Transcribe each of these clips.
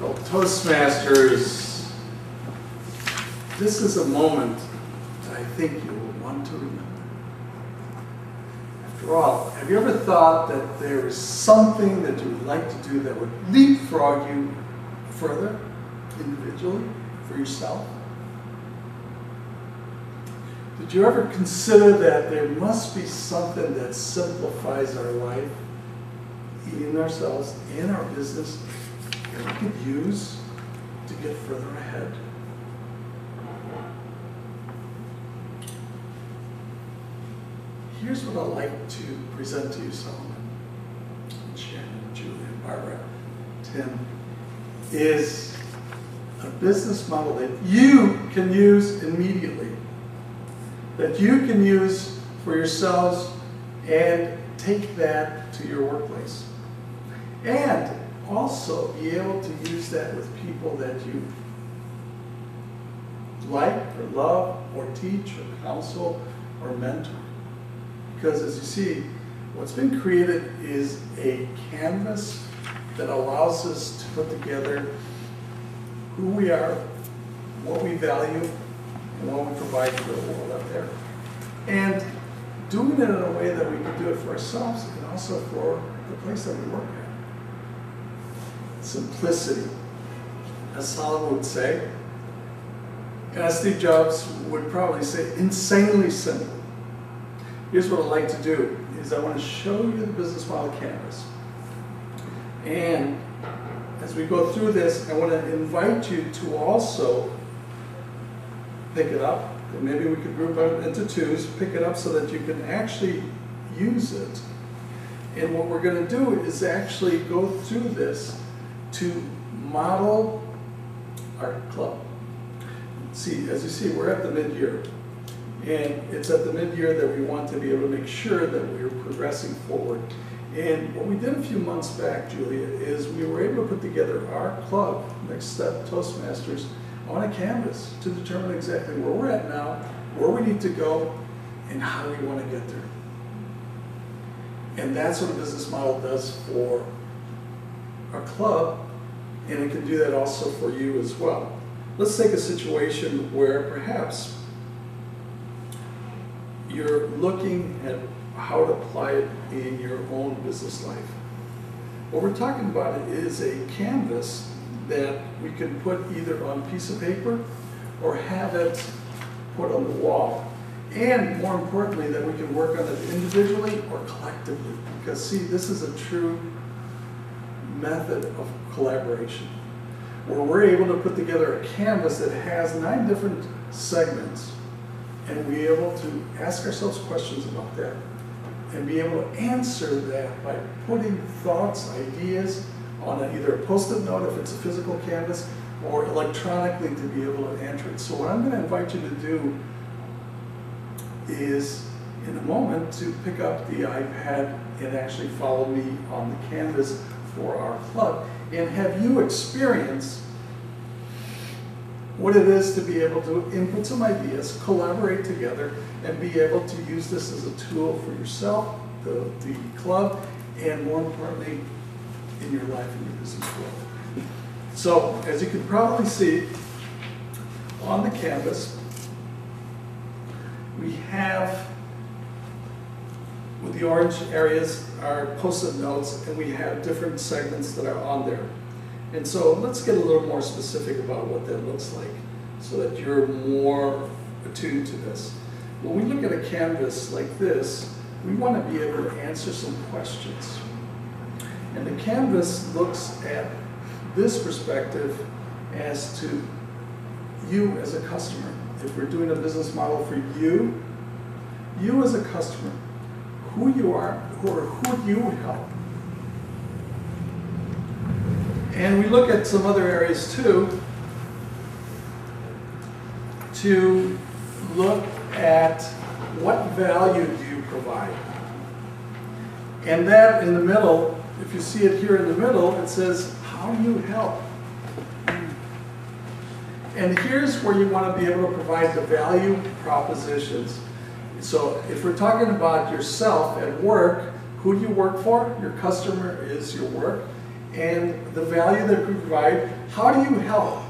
Well, Toastmasters, this is a moment that I think you will want to remember. After all, have you ever thought that there is something that you would like to do that would leapfrog you further, individually, for yourself? Did you ever consider that there must be something that simplifies our life, in ourselves, in our business, that we could use to get further ahead? Here's what I'd like to present to you, Solomon, Shannon, Julia, Barbara, Tim, is a business model that you can use immediately, that you can use for yourselves and take that to your workplace. And also be able to use that with people that you like or love or teach or counsel or mentor. Because as you see, what's been created is a canvas that allows us to put together who we are, what we value, and what we provide for the world out there. And doing it in a way that we can do it for ourselves and also for the place that we work at. Simplicity, as Solomon would say, and as Steve Jobs would probably say, insanely simple. Here's what I'd like to do, is I want to show you the business model canvas. And as we go through this, I want to invite you to also pick it up. And maybe we could group it into twos, pick it up so that you can actually use it. And what we're going to do is actually go through this to model our club. See, as you see, we're at the mid-year. And it's at the mid-year that we want to be able to make sure that we're progressing forward. And what we did a few months back, Julia, is we were able to put together our club, Next Step Toastmasters, on a canvas to determine exactly where we're at now, where we need to go, and how we want to get there. And that's what a business model does for our club, and it can do that also for you as well. Let's take a situation where perhaps you're looking at how to apply it in your own business life. What we're talking about is a canvas that we can put either on a piece of paper or have it put on the wall. And more importantly, that we can work on it individually or collectively. Because see, this is a true method of collaboration, where we're able to put together a canvas that has 9 different segments, and be able to ask ourselves questions about that, and be able to answer that by putting thoughts, ideas on either a post-it note if it's a physical canvas, or electronically to be able to answer it. So what I'm going to invite you to do is, in a moment, to pick up the iPad and actually follow me on the canvas for our club, and have you experience what it is to be able to input some ideas, collaborate together, and be able to use this as a tool for yourself, the club, and more importantly, in your life and your business world. So, as you can probably see on the canvas, we have, with the orange areas, our post-it notes, and we have different segments that are on there. And so let's get a little more specific about what that looks like so that you're more attuned to this. When we look at a canvas like this, we want to be able to answer some questions. And the canvas looks at this perspective as to you as a customer. If we're doing a business model for you as a customer, who you are, or who you help. And we look at some other areas too, to look at what value do you provide. And that in the middle, if you see it here in the middle, it says, how do you help? And here's where you want to be able to provide the value propositions. So if we're talking about yourself at work, who do you work for? Your customer is your work. and the value that we provide. How do you help?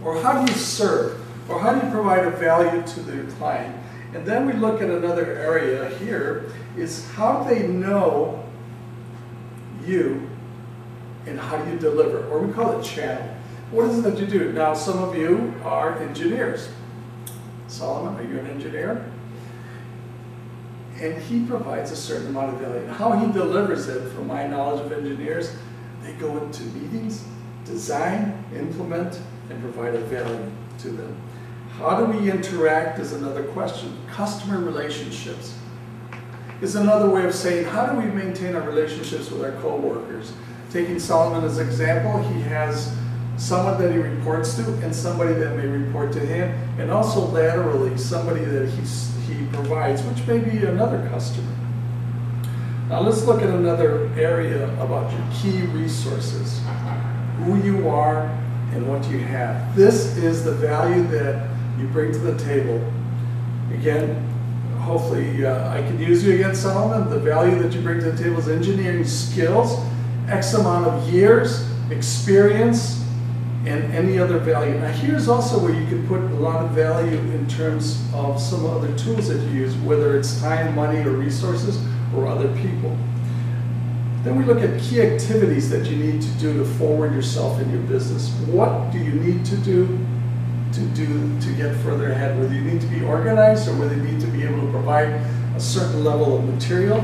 Or how do you serve? Or how do you provide a value to the client? And then we look at another area here, is how do they know you and how do you deliver? Or we call it channel. What is it that you do? Now, some of you are engineers. Solomon, are you an engineer? And he provides a certain amount of value. How he delivers it, from my knowledge of engineers, they go into meetings, design, implement, and provide a value to them. How do we interact is another question. Customer relationships is another way of saying, how do we maintain our relationships with our co-workers? Taking Solomon as an example, he has someone that he reports to and somebody that may report to him, and also laterally somebody that he provides, which may be another customer. Now let's look at another area about your key resources, who you are and what you have. This is the value that you bring to the table. Again, hopefully I can use you against Solomon. The value that you bring to the table is engineering skills, X amount of years, experience, and any other value. Now here's also where you can put a lot of value in terms of some other tools that you use, whether it's time, money, or resources, or other people. Then we look at key activities that you need to do to forward yourself in your business. What do you need to do to get further ahead? Whether you need to be organized or whether you need to be able to provide a certain level of material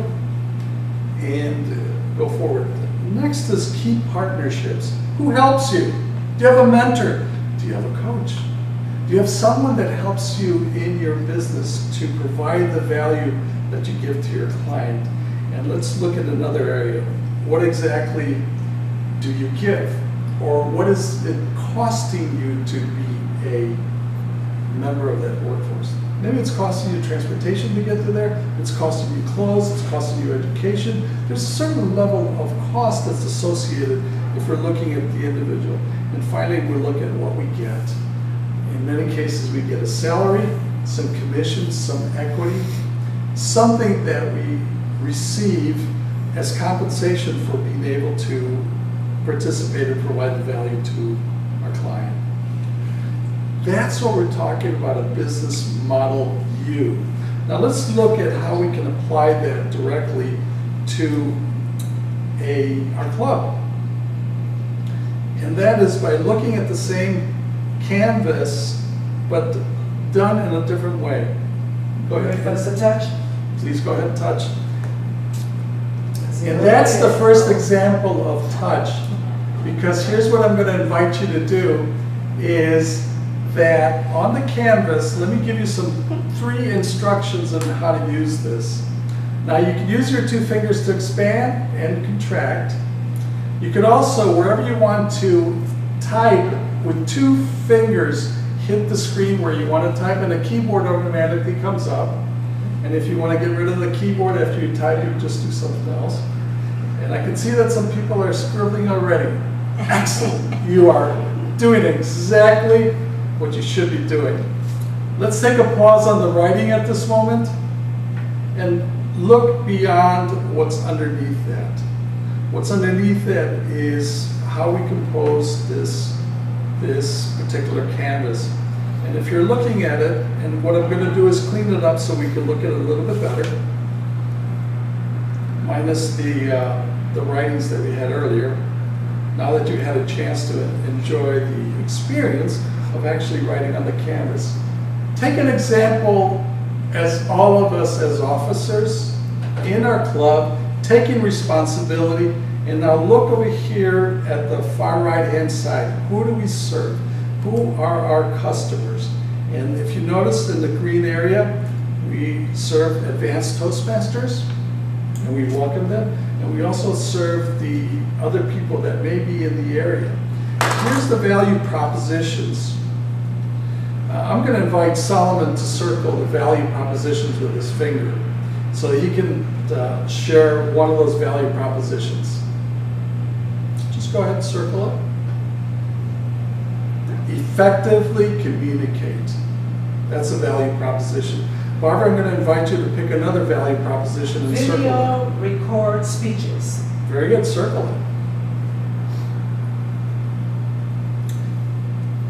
and go forward. Next is key partnerships. Who helps you? Do you have a mentor? Do you have a coach? Do you have someone that helps you in your business to provide the value that you give to your client? And let's look at another area. What exactly do you give? Or what is it costing you to be a member of that workforce? Maybe it's costing you transportation to get to there, it's costing you clothes, it's costing you education. There's a certain level of cost that's associated if we're looking at the individual. And finally, we look at what we get. In many cases, we get a salary, some commissions, some equity, something that we receive as compensation for being able to participate and provide the value to our client. That's what we're talking about, a business model view. Now let's look at how we can apply that directly to our club. And that is by looking at the same canvas, but done in a different way. Go ahead. Give us a touch. Please go ahead and touch. And that's the first example of touch, because here's what I'm going to invite you to do is that on the canvas, let me give you three instructions on how to use this. Now you can use your 2 fingers to expand and contract. You could also, wherever you want to type, with 2 fingers, hit the screen where you want to type, and a keyboard automatically comes up. And if you want to get rid of the keyboard after you type, you just do something else. And I can see that some people are scribbling already. Excellent. You are doing exactly what you should be doing. Let's take a pause on the writing at this moment and look beyond what's underneath that. What's underneath that is how we compose this particular canvas. And if you're looking at it, and what I'm going to do is clean it up so we can look at it a little bit better, minus the writings that we had earlier. Now that you had a chance to enjoy the experience of actually writing on the canvas. Take an example as all of us as officers in our club taking responsibility, and now look over here at the far right hand side. Who do we serve? Who are our customers? And if you notice in the green area, we serve advanced Toastmasters, and we welcome them, and we also serve the other people that may be in the area. Here's the value propositions. I'm going to invite Solomon to circle the value propositions with his finger so he can share one of those value propositions. Just go ahead and circle it. Effectively communicate. That's a value proposition. Barbara, I'm going to invite you to pick another value proposition and circle it. Video record speeches. Very good, circle it.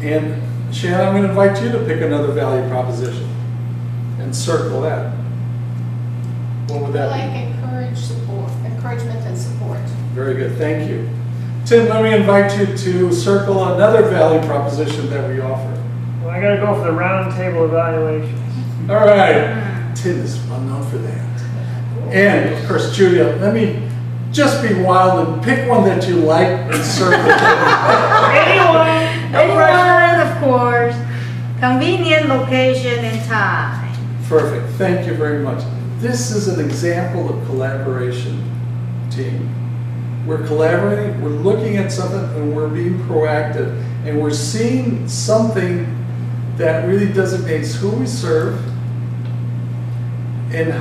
And Shannon, I'm going to invite you to pick another value proposition and circle that. What would that I be? like encouragement and support. Very good, thank you. Tim, let me invite you to circle another value proposition that we offer. Well, I gotta go for the round table evaluations. All right, Tim is well known for that. And of course, Julia, let me just be wild and pick one that you like and circle. Anyone? No pressure. Anyone, of course. Convenient location and time. Perfect, thank you very much. This is an example of collaboration, team. We're collaborating, we're looking at something, and we're being proactive, and we're seeing something that really designates who we serve and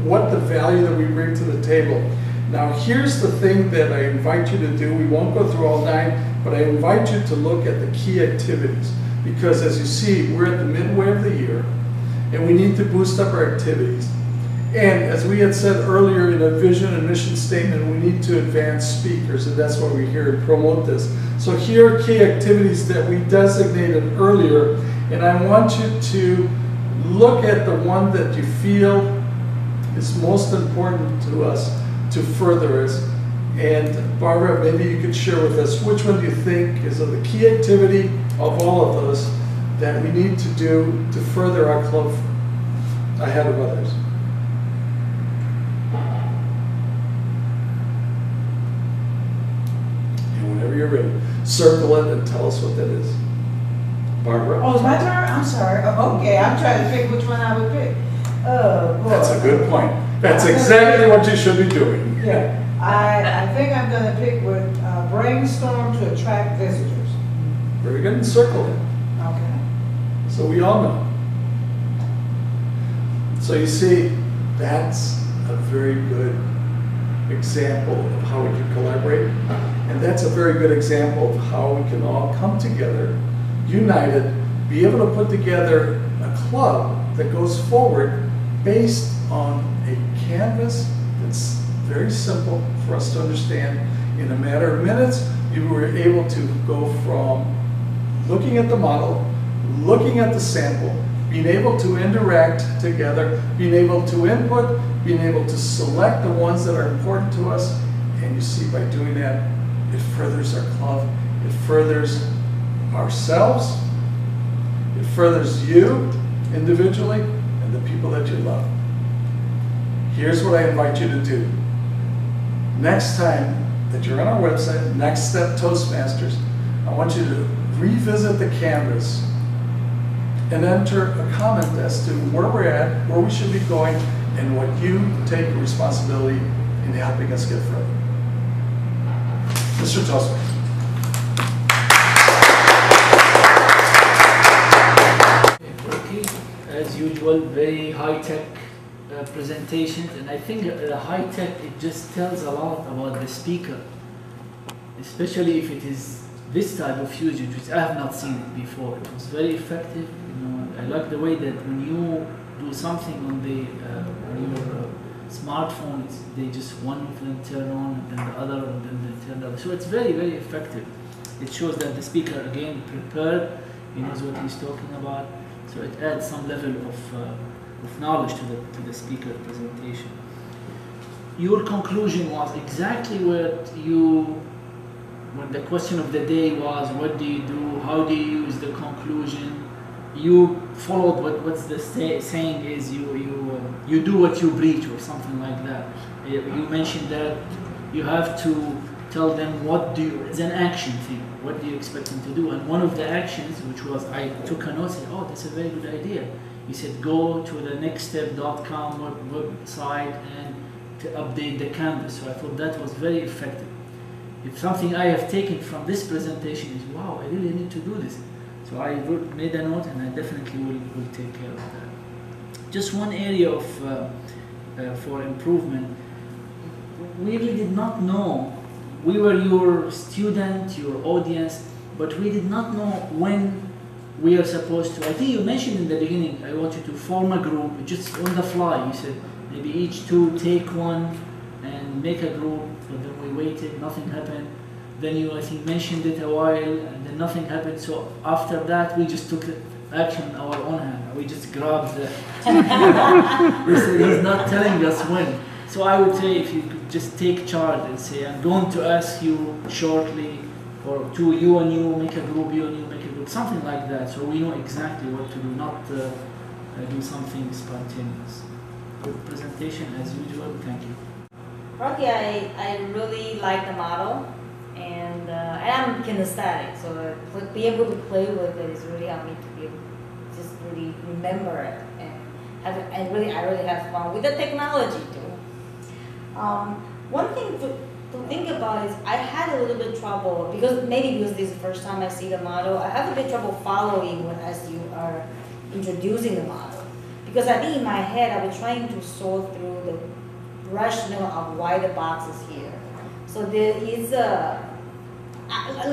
what the value that we bring to the table. Now, here's the thing that I invite you to do. We won't go through all 9, but I invite you to look at the key activities, because as you see, we're at the midway of the year, and we need to boost up our activities. And as we had said earlier in a vision and mission statement, we need to advance speakers, and that's why we're here to promote this. So here are key activities that we designated earlier, and I want you to look at the one that you feel is most important to us to further us. And Barbara, maybe you could share with us which one do you think is the key activity of all of those that we need to do to further our club ahead of others. Whenever you're ready, circle it and tell us what that is. Barbara? Oh, it's my turn? I'm sorry. Oh, okay, I'm trying to pick which one I would pick. Oh, boy. That's a good point. That's exactly what you should be doing. Yeah, I think I'm gonna pick with brainstorm to attract visitors. Very good, and circle it. Okay. So we all know. So you see, that's a very good example of how we can collaborate. And that's a very good example of how we can all come together, united, be able to put together a club that goes forward based on a canvas that's very simple for us to understand. In a matter of minutes, you were able to go from looking at the model, looking at the sample, being able to interact together, being able to input, being able to select the ones that are important to us. And you see, by doing that, it furthers our club, it furthers ourselves, it furthers you individually and the people that you love. Here's what I invite you to do. Next time that you're on our website, Next Step Toastmasters, I want you to revisit the canvas and enter a comment as to where we're at, where we should be going, and what you take responsibility in helping us get further. Mr. Toastmaster. Okay, as usual, very high-tech presentations, and I think high-tech, it just tells a lot about the speaker, especially if it is this type of usage, which I have not seen it before. It was very effective. You know, I like the way that when you do something on your smartphone, they just one of them turn on, and then the other, and then they turn the other. So it's very, very effective. It shows that the speaker, again, prepared, he knows what he's talking about. So it adds some level of knowledge to the speaker presentation. Your conclusion was exactly when the question of the day was, what do you do, how do you use the conclusion? You followed what's the saying is, you do what you preach, or something like that. You mentioned that you have to tell them it's an action thing, what do you expect them to do? And one of the actions, which was, I took a note, said, oh, that's a very good idea. You said, go to the nextstep.com website and to update the canvas. So I thought that was very effective. If something I have taken from this presentation is, wow, I really need to do this. So I made a note, and I definitely will take care of that. Just one area for improvement. We really did not know. We were your student, your audience, but we did not know when we are supposed to. I think you mentioned in the beginning, I want you to form a group, just on the fly. You said maybe each two take one and make a group, but then we waited, nothing happened. then you, I think, mentioned it a while, and then nothing happened. So after that, we just took action in our own hand. We just grabbed the. We said he's not telling us when. So I would say if you could just take charge and say, I'm going to ask you shortly, or to you and you make a group, you and you make a group, something like that. So we know exactly what to do, not do something spontaneous. Good presentation as usual. Thank you. Rocky, I really like the model, and I'm kinesthetic, so be able to play with it is really helped me to be able to just really remember it and have it, and I really have fun with the technology too. One thing to think about is I had a little bit trouble because this is the first time I see the model. I have a bit trouble following as you are introducing the model, because I think in my head I was trying to sort through the rationale of why the box is here. So there is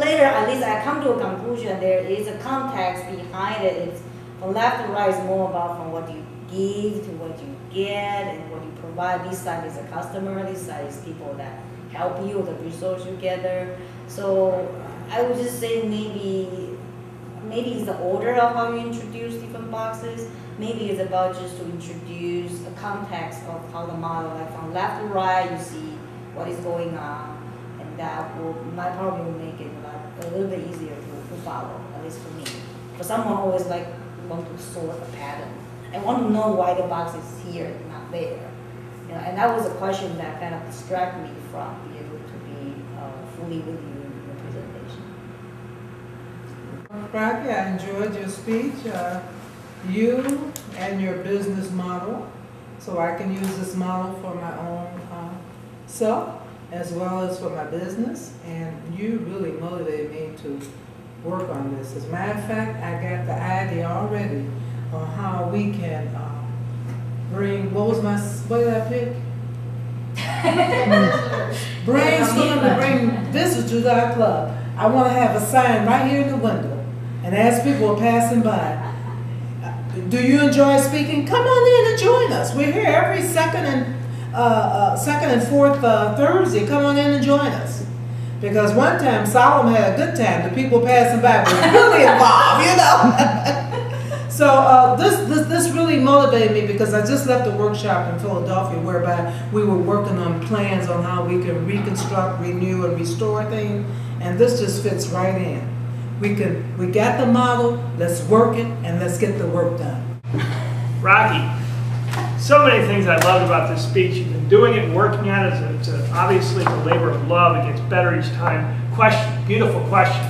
later at least I come to a conclusion there is a context behind it. It's from left to right is more about from what you give to what you get and what you provide. This side is a customer, this side is people that help you, the resource you gather. So I would just say maybe it's the order of how you introduce different boxes. Maybe it's about just to introduce a context of how the model, like from left to right, you see what is going on, and that might probably make it a little bit easier to follow, at least for me. For someone who always like want to sort a pattern, I want to know why the box is here, not there. You know, and that was a question that kind of distracted me from being able to be fully with you in the presentation. Rocky, I enjoyed your speech. You and your business model, so I can use this model for my own self as well as for my business, and you really motivated me to work on this. As a matter of fact, I got the idea already on how we can bring, what did I pick? Brainstorm to bring visitors to our club. I want to have a sign right here in the window, and as people are passing by, do you enjoy speaking? Come on in and join us. We're here every second and fourth Thursday. Come on in and join us. Because one time Solomon had a good time. The people passing by were really involved, you know. So this really motivated me because I just left a workshop in Philadelphia whereby we were working on plans on how we can reconstruct, renew, and restore things. And this just fits right in. We got the model, let's work it, and let's get the work done. Rocky, so many things I loved about this speech. You've been doing it, working at it. It's obviously a labor of love. It gets better each time. Question, beautiful question.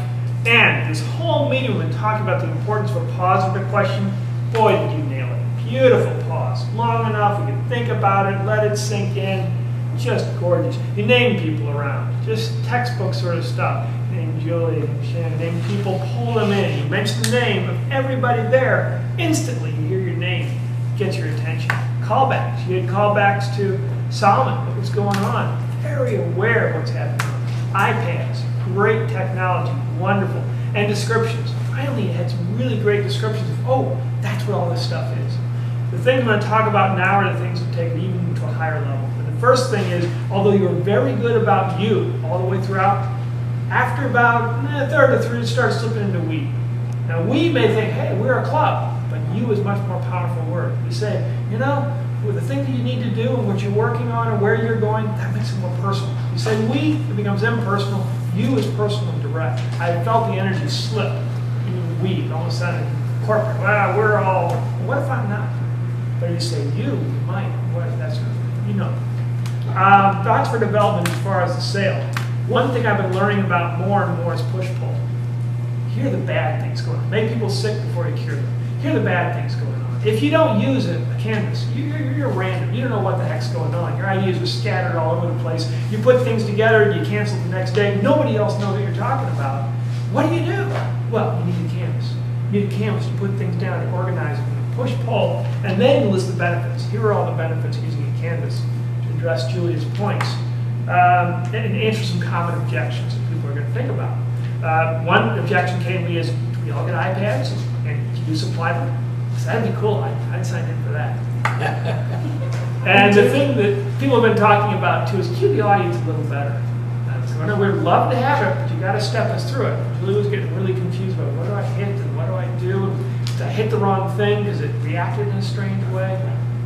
And this whole meeting we've been talking about the importance of a pause for the question. Boy, did you nail it. Beautiful pause. Long enough, we can think about it, let it sink in. Just gorgeous. You name people around. Just textbook sort of stuff. Name Julie, name Shannon, name people, pull them in. You mention the name of everybody there. Instantly, you hear your name, gets your attention. Callbacks. You had callbacks to Solomon, what was going on. Very aware of what's happening. iPads, great technology, wonderful. And descriptions. Finally, you had some really great descriptions of, oh, that's what all this stuff is. The things I'm going to talk about now are the things that take it even to a higher level. But the first thing is, although you were very good about you all the way throughout, after about a third or three, it starts slipping into we. Now, we may think, hey, we're a club, but you is much more powerful word. You say, you know, with the thing that you need to do and what you're working on and where you're going, that makes it more personal. You say we, it becomes impersonal. You is personal and direct. I felt the energy slip in we. All of a sudden, corporate, well, we're all, well, what if I'm not? But you say you might, what, that's, you know. Thoughts for development as far as the sale. One thing I've been learning about more and more is push-pull. Hear the bad things going on. Make people sick before you cure them. Hear the bad things going on. If you don't use a canvas, you're random. You don't know what the heck's going on. Your ideas are scattered all over the place. You put things together and you cancel the next day. Nobody else knows what you're talking about. What do? Well, you need a canvas. You need a canvas to put things down and organize them. Push-pull, and then list the benefits. Here are all the benefits of using a canvas to address Julia's points. And answer some common objections that people are going to think about. One objection came to me is, do we all get iPads? And can you supply them? So that'd be cool. I'd sign in for that. And the thing that people have been talking about too is keep the audience a little better. So I would love to have it, but you got to step us through it. Julie was getting really confused about what do I hit and what do I do? Did I hit the wrong thing because it reacted in a strange way?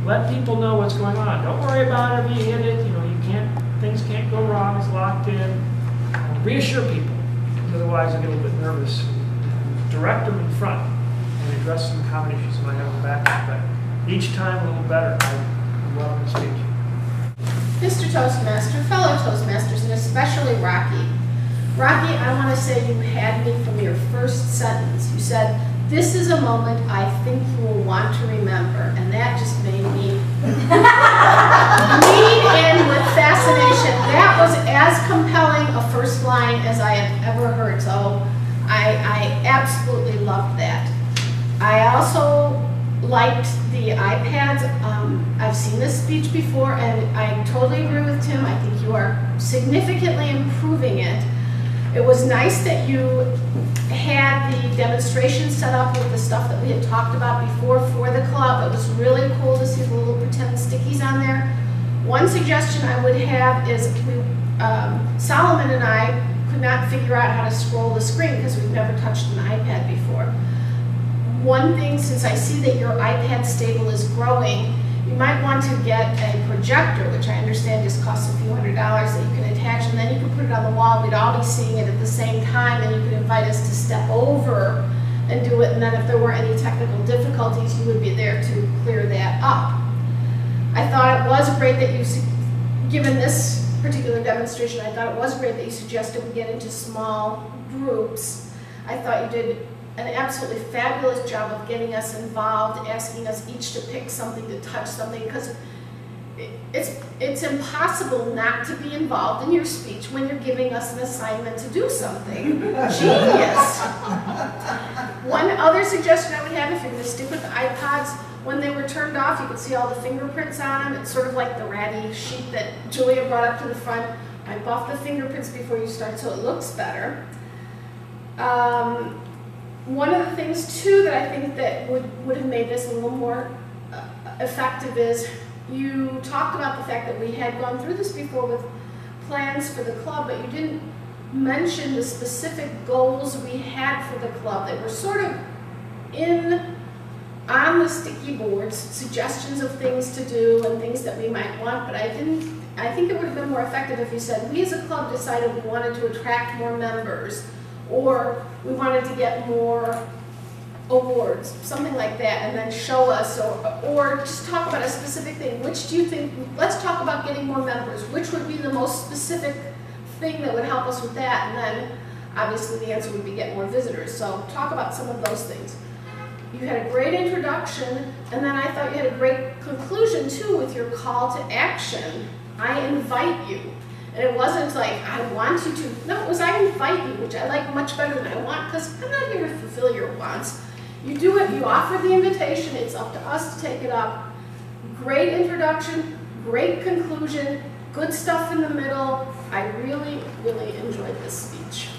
Let people know what's going on. Don't worry about it if you hit it. You know, things can't go wrong. It's locked in. Reassure people, because otherwise they get a little bit nervous. Direct them in front and address some common issues that might have in the back end. But each time a little better. I love the speech. Mr. Toastmaster, fellow Toastmasters, and especially Rocky. Rocky, I want to say you had me from your first sentence. You said, "This is a moment I think you will want to remember," and that just made me lean in with fascination. That was as compelling a first line as I have ever heard, so I absolutely loved that. I also liked the iPads. I've seen this speech before, and I totally agree with Tim. I think you are significantly improving it. It was nice that you had the demonstration set up with the stuff that we had talked about before for the club. It was really cool to see the little pretend stickies on there. One suggestion I would have is Solomon and I could not figure out how to scroll the screen because we've never touched an iPad before. One thing, since I see that your iPad stable is growing, you might want to get a projector, which I understand just costs a few $100s that you can attach, and then you can put it on the wall. We'd all be seeing it at the same time, and you could invite us to step over and do it, and then if there were any technical difficulties, you would be there to clear that up. I thought it was great that you, given this particular demonstration, I thought it was great that you suggested we get into small groups. I thought you did an absolutely fabulous job of getting us involved, asking us each to pick something, to touch something, because it's impossible not to be involved in your speech when you're giving us an assignment to do something. Genius. One other suggestion I would have, if you're going to stick with the iPods, when they were turned off, you could see all the fingerprints on them. It's sort of like the ratty sheet that Julia brought up to the front. Wipe off the fingerprints before you start so it looks better. One of the things, too, that I think that would have made this a little more effective is you talked about the fact that we had gone through this before with plans for the club, but you didn't mention the specific goals we had for the club. They were sort of on the sticky boards, suggestions of things to do and things that we might want, but I think it would have been more effective if you said, we as a club decided we wanted to attract more members, or we wanted to get more awards, something like that, and then show us, or just talk about a specific thing. Which do you think, let's talk about getting more members. Which would be the most specific thing that would help us with that? And then obviously the answer would be get more visitors. So talk about some of those things. You had a great introduction, and then I thought you had a great conclusion too with your call to action. I invite you. And it wasn't like, I want you to. No, it was I invite you, which I like much better than I want, because I'm not here to fulfill your wants. You do it, you offer the invitation, it's up to us to take it up. Great introduction, great conclusion, good stuff in the middle. I really, really enjoyed this speech.